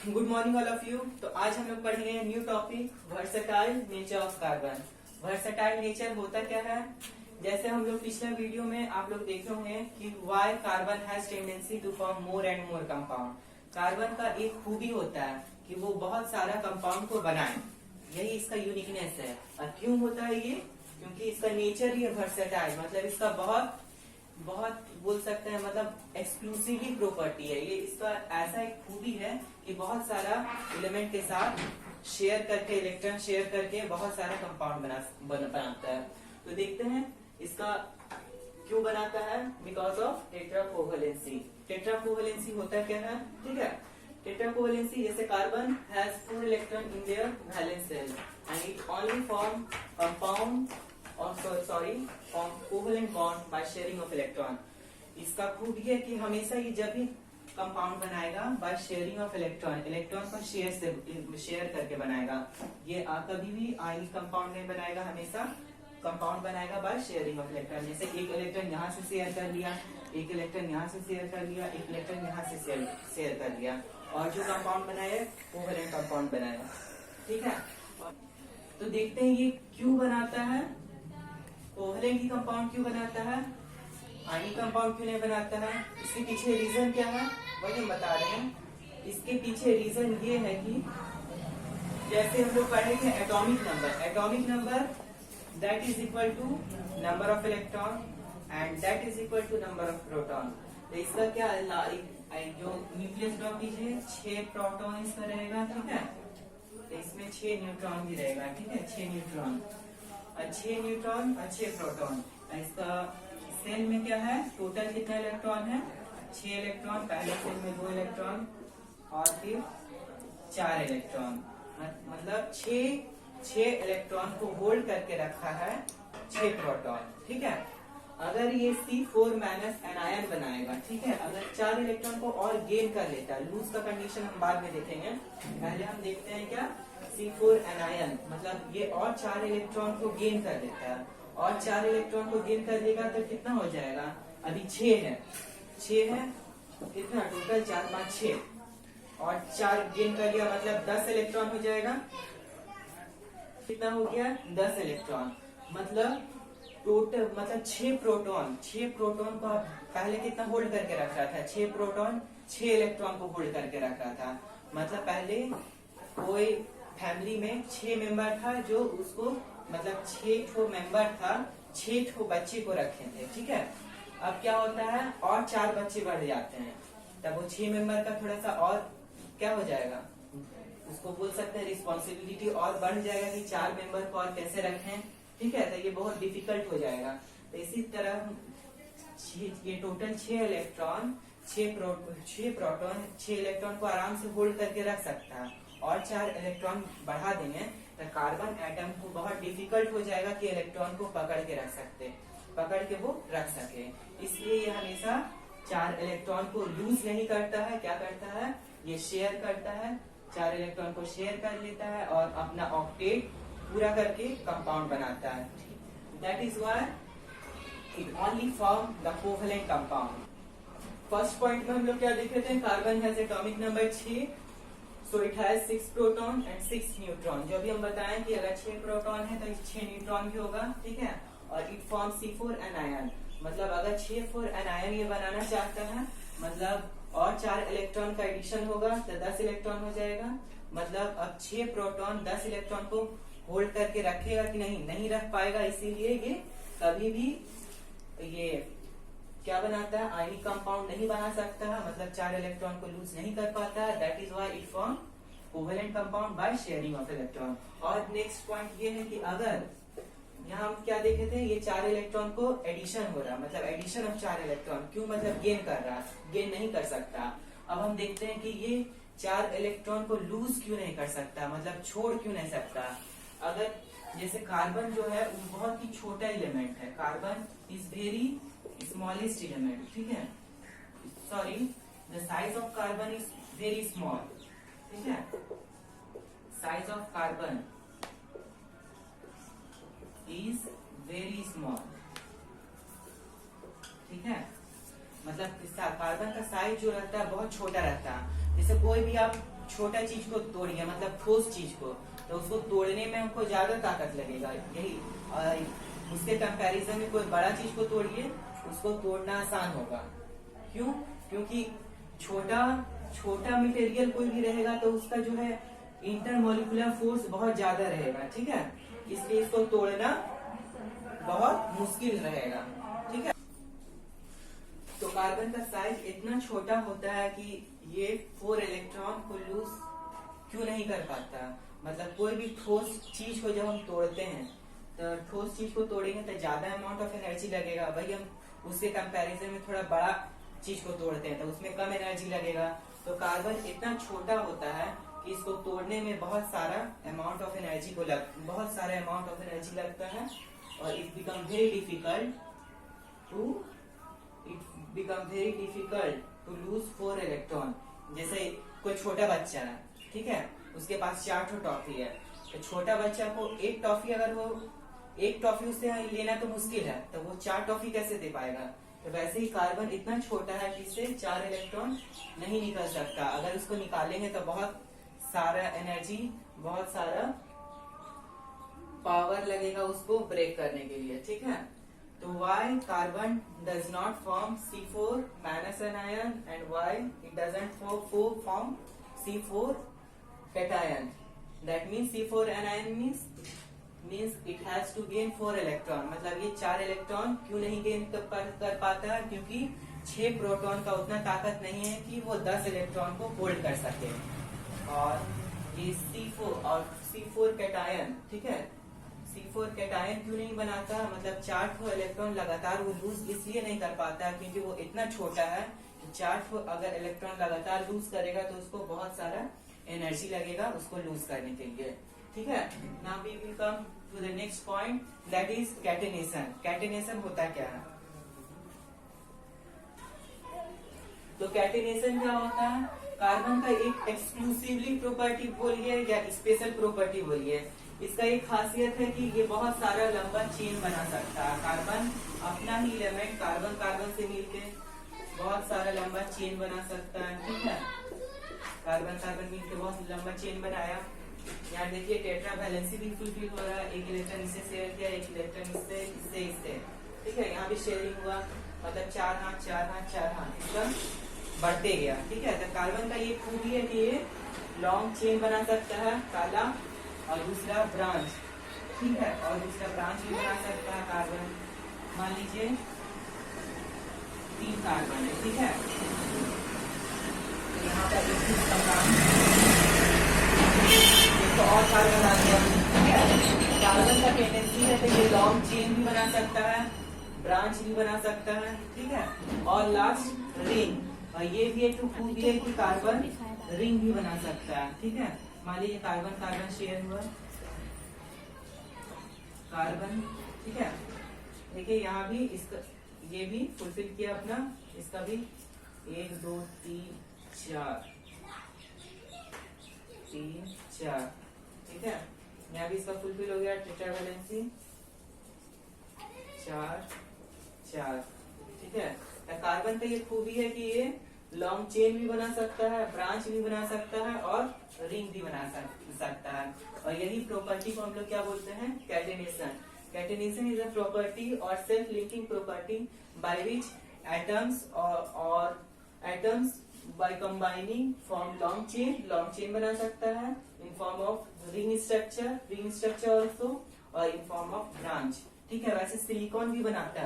Good morning all of you. तो आज हम लोग पढ़ेंगे new topic versatile nature of carbon. Versatile nature होता क्या है? जैसे हम लोग पिछले वीडियो में आप लोग देखे होंगे कि why carbon has tendency to form more and more compound. Carbon का एक खूबी होता है कि वो बहुत सारा कंपाउंड को बनाए, यही इसका यूनिकनेस है। और क्यों होता है ये? क्योंकि इसका नेचर ही है वर्सेटाइल, मतलब इसका बहुत बहुत बोल सकते हैं, मतलब एक्सक्लूसिवली प्रॉपर्टी है ये। इसका ऐसा एक खूबी है कि बहुत सारा एलिमेंट के साथ शेयर करके, इलेक्ट्रॉन शेयर करके बहुत सारा कंपाउंड बनाता है। तो देखते हैं इसका क्यों बनाता है। Because of टेट्राकोवैलेंसी। टेट्राकोवैलेंसी होता क्या है? ठीक है, टेट्राकोवैलेंसी जैसे carbon has 4 electron in their valence shell and it only form compound form covalent bond by sharing of electron. इसका खूबी है कि हमेशा ये जब भी कंपाउंड बनाएगा bye sharing of electron, electron को शेयर करके बनाएगा। ये कभी भी आयनिक कंपाउंड नहीं बनाएगा, हमेशा कंपाउंड बनाएगा बाय शेयरिंग ऑफ इलेक्ट्रॉन। जैसे एक इलेक्ट्रॉन यहाँ से शेयर कर लिया, एक इलेक्ट्रॉन यहाँ से शेयर कर लिया, एक इलेक्ट्रॉन यहाँ से शेयर कर लिया, और जो कंपाउंड बनाया कोवेलेंट कंपाउंड बनाया। ठीक है, तो देखते हैं ये क्यों बनाता है, कोवेलेंट ही कंपाउंड क्यों बनाता है, आयनिक कंपाउंड क्यों नहीं बनाता है। इसके पीछे रीजन क्या है वही हम बता रहे हैं। इसके पीछे रीजन ये है कि जैसे हम लोग पढ़ेंगे atomic number that is equal to number of electron and that is equal to number of proton. तो इसका क्या जो न्यूक्लियस ड्रॉ कीजिए 6 प्रोटॉन इसका रहेगा। ठीक है, तो इसमें 6 न्यूट्रॉन भी रहेगा। ठीक है, 6 न्यूट्रॉन और 6 प्रोटॉन। इसका सेल में क्या है, टोटल कितना इलेक्ट्रॉन है? 6 इलेक्ट्रॉन। पहले सेल में 2 इलेक्ट्रॉन और फिर 4 इलेक्ट्रॉन, मतलब 6 इलेक्ट्रॉन को होल्ड करके रखा है 6 प्रोटॉन। ठीक है, अगर ये C4 माइनस एनायन बनाएगा, ठीक है, अगर 4 इलेक्ट्रॉन को और गेन कर लेता है, लूज का कंडीशन हम बाद में देखेंगे, पहले हम देखते हैं क्या C4 एनायन, मतलब ये और 4 इलेक्ट्रॉन को गेन कर लेता है, और 4 इलेक्ट्रॉन को गेन कर लेगा तो कितना हो जाएगा? अभी 6 है, कितना टोटल 4 5 6 और 4 गेन कर लिया, मतलब 10 इलेक्ट्रॉन हो जाएगा। कितना हो गया? 10 इलेक्ट्रॉन, मतलब टोटल, मतलब 6 प्रोटॉन को पहले कितना होल्ड करके रख रहा था? 6 प्रोटॉन 6 इलेक्ट्रॉन को होल्ड करके रख रहा था। मतलब पहले कोई फैमिली में 6 मेंबर था, जो उसको मतलब 6 मेंबर था, 6 बच्चे को रखे थे। ठीक है, अब क्या होता है, और 4 बच्चे बढ़ जाते हैं, तब वो 6 मेंबर का थोड़ा सा और क्या हो जाएगा, उसको बोल सकते हैं रिस्पॉन्सिबिलिटी और बढ़ जाएगा कि 4 मेंबर को और कैसे रखें। ठीक है, तो ये बहुत डिफिकल्ट हो जाएगा। तो इसी तरह ये टोटल 6 इलेक्ट्रॉन 6 प्रोटॉन 6 इलेक्ट्रॉन को आराम से होल्ड करके रख सकता है, और 4 इलेक्ट्रॉन बढ़ा देंगे तो कार्बन एटम को बहुत डिफिकल्ट हो जाएगा कि इलेक्ट्रॉन को पकड़ के वो रख सके। इसलिए ये हमेशा 4 इलेक्ट्रॉन को लूज नहीं करता है। क्या करता है? ये शेयर करता है, 4 इलेक्ट्रॉन को शेयर कर लेता है और अपना ऑक्टेट पूरा करके कंपाउंड बनाता है। That is why it only form the covalent compound. First point में हम लोग क्या देखे थे, carbon has atomic number 6, so it has 6 proton and 6 neutron. जो भी हम बताएं कि अगर 6 प्रोटॉन है तो 6 न्यूट्रॉन भी होगा। ठीक है, और इट फॉर्म C4 एनायन, मतलब अगर 6 एनायन ये बनाना चाहता है, मतलब और 4 इलेक्ट्रॉन का एडिशन होगा तो 10 इलेक्ट्रॉन हो जाएगा। मतलब अब 6 प्रोटॉन 10 इलेक्ट्रॉन को होल्ड करके रखेगा कि नहीं रख पाएगा, इसीलिए ये कभी भी ये क्या बनाता है, आयनिक कंपाउंड नहीं बना सकता है, मतलब 4 इलेक्ट्रॉन को लूज नहीं कर पाता है। That is why it form covalent compound bye sharing of electron. और नेक्स्ट पॉइंट ये है कि अगर यहाँ हम क्या देखे थे, ये 4 इलेक्ट्रॉन को एडिशन हो रहा, मतलब एडिशन ऑफ 4 इलेक्ट्रॉन, क्यों, मतलब गेन कर रहा, गेन नहीं कर सकता। अब हम देखते हैं कि ये 4 इलेक्ट्रॉन को लूज क्यों नहीं कर सकता, मतलब छोड़ क्यों नहीं सकता। अगर जैसे कार्बन जो है वो बहुत ही छोटा एलिमेंट है, carbon is very smallest element. ठीक है, sorry, the size of carbon is very small. ठीक है, size of carbon is very small. ठीक है, मतलब कार्बन का साइज जो रहता है बहुत छोटा रहता है। जैसे कोई भी आप छोटा चीज को तोड़िए, मतलब ठोस चीज को, तो उसको तोड़ने में हमको ज्यादा ताकत लगेगा। यही उसके कंपैरिजन में कोई बड़ा चीज को तोड़िए, उसको तोड़ना आसान होगा। क्यों? क्योंकि छोटा छोटा मटेरियल कोई भी रहेगा तो उसका जो है इंटरमोलिकुलर फोर्स बहुत ज्यादा रहेगा, ठीक है, इसलिए इसको तोड़ना बहुत मुश्किल रहेगा, ठीक है। तो कार्बन का साइज इतना छोटा होता है कि ये 4 इलेक्ट्रॉन को लूज क्यों नहीं कर पाता। मतलब कोई भी ठोस चीज को जब हम तोड़ते हैं तो ठोस चीज को तोड़ेंगे तो ज्यादा अमाउंट ऑफ एनर्जी लगेगा, वही हम उसके कंपैरिजन में थोड़ा बड़ा चीज को तोड़ते हैं तो उसमें कम एनर्जी लगेगा। तो कार्बन इतना छोटा होता है कि इसको तोड़ने में बहुत सारा अमाउंट ऑफ एनर्जी लगता है और it become very difficult to lose 4 electron. जैसे कोई छोटा बच्चा है, ठीक है, उसके पास 4 टॉफी है, तो छोटा बच्चा को एक टॉफी उससे लेना तो मुश्किल है, तो वो 4 टॉफी कैसे दे पाएगा। तो वैसे ही कार्बन इतना छोटा है कि इससे 4 इलेक्ट्रॉन नहीं निकल सकता। अगर उसको निकालेंगे तो बहुत सारा एनर्जी, बहुत सारा पावर लगेगा उसको ब्रेक करने के लिए, ठीक है। तो why carbon does not form C4 minus anion and why it doesn't form C4 cation? That means C4 anion means it has to gain 4 electron। मतलब ये 4 इलेक्ट्रॉन क्यों नहीं गेन कर पाता है, क्योंकि 6 प्रोटॉन का उतना ताकत नहीं है कि वो 10 इलेक्ट्रॉन को होल्ड कर सके। और ये C4 कैटायन, ठीक है, C4 कैटायन क्यों नहीं बनाता, मतलब 4 इलेक्ट्रॉन लगातार वो लूज इसलिए नहीं कर पाता क्योंकि वो इतना छोटा है। 4 अगर इलेक्ट्रॉन लगातार लूज करेगा तो उसको बहुत सारा एनर्जी लगेगा उसको लूज करने के लिए, ठीक है। Now we will come to the next point, that is catenation. Catenation होता क्या है? तो कैटेनेशन क्या होता है? कार्बन का एक एक्सक्लूसिवली प्रॉपर्टी बोलिए या स्पेशल प्रॉपर्टी बोलिए, इसका एक खासियत है कि ये बहुत सारा लंबा चेन बना सकता है। कार्बन अपना ही एलिमेंट कार्बन से मिलके बहुत सारा लंबा चेन बना सकता है, ठीक है। कार्बन मिलके बहुत लंबा चेन बनाया। यहाँ देखिए टेट्रा वैलेंसी भी फुलफिल हो रहा है, एक इलेक्ट्रॉन इससे शेयर किया, एक इलेक्ट्रॉन इससे, ठीक है। यहाँ भी शेयरिंग हुआ, मतलब 4 हाथ एकदम बढ़ते गया, ठीक है। तो कार्बन का ये खूबी है कि ये लॉन्ग चेन बना सकता है, काला, और दूसरा ब्रांच, ठीक है, और दूसरा ब्रांच भी बना सकता है कार्बन। मान लीजिए 3 कार्बन है, ठीक है, यहाँ पर तो और कार्बन आ गया, ठीक है। कार्बन का टेंडेंसी है कि ये लॉन्ग चेन भी बना सकता है, ब्रांच भी बना सकता है, ठीक है, और लास्ट रिंग। और ये भी एक खूबी है कि कार्बन रिंग भी बना सकता है, ठीक है। मान लीजिए कार्बन शेयर हुआ, कार्बन, ठीक है, देखिए यहाँ भी इसका ये भी फुलफिल किया अपना, इसका भी 1 2 3 4, ठीक है। यहाँ भी इसका फुलफिल हो गया, टेट्रा वैलेंसी 4, ठीक है। कार्बन का ये खूबी है कि ये लॉन्ग चेन भी बना सकता है, ब्रांच भी बना सकता है और रिंग भी बना सकता है। और यही प्रॉपर्टी को हम लोग क्या बोलते हैं? Catenation. Catenation is a property और self linking property by which atoms by combining form long chain बना सकता है in form of ring structure also, और इन फॉर्म ऑफ ब्रांच, ठीक है। वैसे सिलिकॉन भी बनाता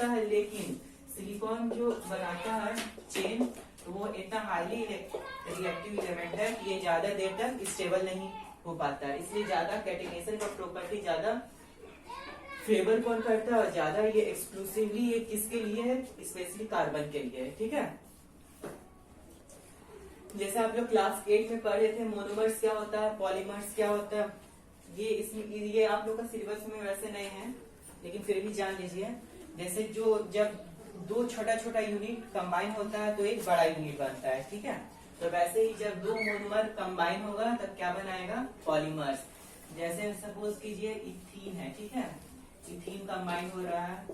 है, लेकिन सिलिकॉन जो बनाता है चेन, तो वो इतना हाईली रिएक्टिव एलिमेंट है कि ये ज्यादा देर तक स्टेबल नहीं हो पाता है, इसलिए ज्यादा कैटेनेशन का प्रॉपर्टी ज्यादा फेवर कौन करता है, और ज्यादा ये एक्सक्लूसिवली ये किसके लिए है? स्पेशली कार्बन के लिए है, ठीक है। जैसे आप लोग क्लास 8 में पढ़े थे मोनोमर्स क्या होता है, पॉलीमर्स क्या होता है, ये आप लोग का सिलेबस में वैसे नहीं है, लेकिन फिर भी जान लीजिए। जैसे जब 2 छोटा यूनिट कंबाइन होता है तो एक बड़ा यूनिट बनता है, ठीक है। तो वैसे ही जब 2 मोनोमर कंबाइन होगा तब क्या बनाएगा? पॉलीमर्स। जैसे सपोज कीजिए इथीन है, ठीक है, इथीन कंबाइन हो रहा है,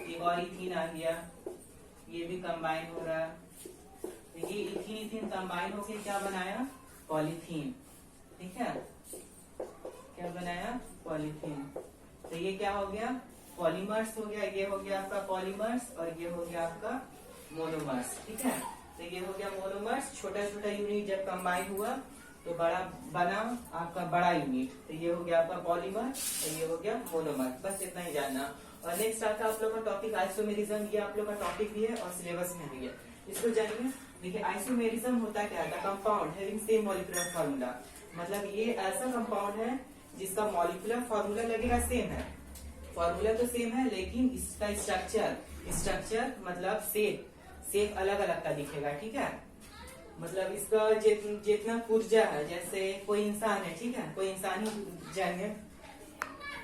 एक और इथीन आ गया, ये भी कंबाइन हो रहा है, देखिए इथीन इथीन कंबाइन होके क्या बनाया, पॉलीथीन। ठीक है, क्या बनाया, पॉलीथीन। तो ये क्या हो गया, पॉलीमर्स हो गया। ये हो गया आपका पॉलीमर्स और ये हो गया आपका मोनोमर्स। ठीक है, तो ये हो गया मोनोमर्स। छोटा छोटा यूनिट जब कंबाइन हुआ तो बड़ा बना आपका बड़ा यूनिट। तो ये हो गया आपका पॉलीमर और ये हो गया मोनोमर। बस इतना ही जानना। और नेक्स्ट आता है आप लोग का टॉपिक आइसोमेरिज्म। ये आप लोग का टॉपिक भी है और सिलेबस में भी है, इसको जानिए। देखिए आइसोमेरिज्म होता क्या है, compound having same molecular formula. मतलब ये ऐसा कंपाउंड है जिसका मॉलिक्यूलर फार्मूला लगेगा सेम है, फार्मूला तो सेम है, लेकिन इसका स्ट्रक्चर मतलब शेप अलग अलग का दिखेगा। ठीक है, मतलब इसका जितना पुर्जा है, जैसे कोई इंसान है, ठीक है, कोई इंसान ही जानिए,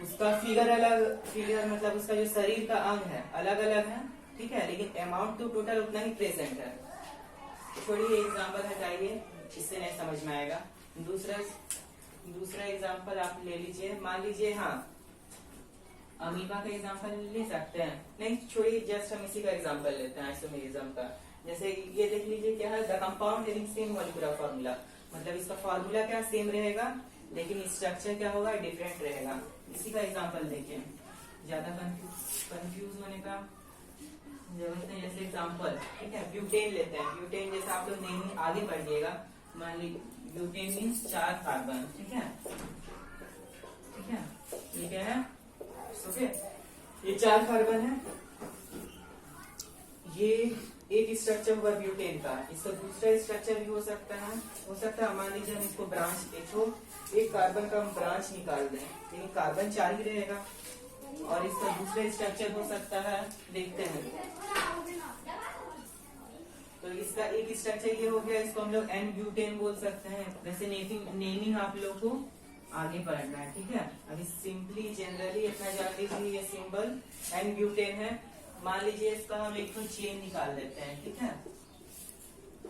उसका फिगर मतलब उसका जो शरीर का अंग है अलग अलग है। ठीक है, लेकिन अमाउंट तो टोटल उतना ही प्रेजेंट है। छोड़िए एग्जाम्पल हटाइए, इससे नहीं समझ में आएगा। दूसरा एग्जाम्पल आप ले लीजिए। मान लीजिए हाँ, अमीबा का एग्जाम्पल ले सकते हैं। नहीं छोड़िए, जस्ट हम इसी का एग्जाम्पल लेते हैं आइसोमेरिज्म का। जैसे ये देख लीजिए क्या है, the compound having same molecular formula. मतलब इसका फार्मूला क्या सेम रहेगा, लेकिन स्ट्रक्चर क्या होगा, डिफरेंट रहेगा। इसी का एग्जाम्पल देखिए, ज्यादा कंफ्यूज होने का जरूरत नहीं। जैसे एग्जाम्पल, ठीक है, ब्यूटेन लेते हैं। ब्यूटेन जैसे आप लोग नहीं आगे पढ़िएगा, मान लीजिए ब्यूटेन मीन्स 4 कार्बन। ठीक है, ये क्या है, ओके, ये 4 कार्बन है। ये एक स्ट्रक्चर हुआ ब्यूटेन का, इसका दूसरा स्ट्रक्चर भी हो सकता है। मान लीजिए हम इसको ब्रांच एक कार्बन का हम ब्रांच निकाल दें, लेकिन कार्बन 4 ही रहेगा। और इसका दूसरा स्ट्रक्चर हो सकता है, देखते हैं। तो इसका एक स्ट्रक्चर ये हो गया, इसको हम लोग एन ब्यूटेन बोल सकते हैं। वैसे नेमिंग आप लोग को आगे पढ़ना है। ठीक है, अभी सिंपली जनरली इतना जान लीजिए, ये सिंबल एन ब्यूटेन है। मान लीजिए इसका हम एक तो चेन निकाल लेते हैं। ठीक है,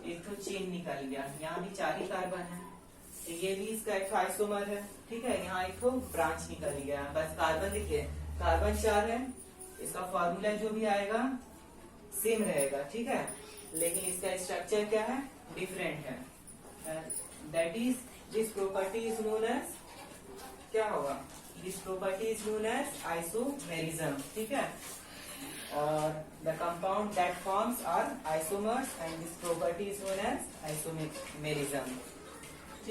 एक तो चेन निकल गया, यहाँ भी 4 ही कार्बन है। तो ये भी इसका एक आइसोमर है। ठीक है, यहाँ एक तो ब्रांच निकल गया। बस कार्बन देखिए, कार्बन 4 है, इसका फॉर्मूला जो भी आएगा सेम रहेगा। ठीक है, लेकिन इसका स्ट्रक्चर क्या है, डिफरेंट है। That is this property is known as, क्या होगा, this property is known as isomerism. ठीक है, और the compound that forms are isomers and this property is known as isomerism.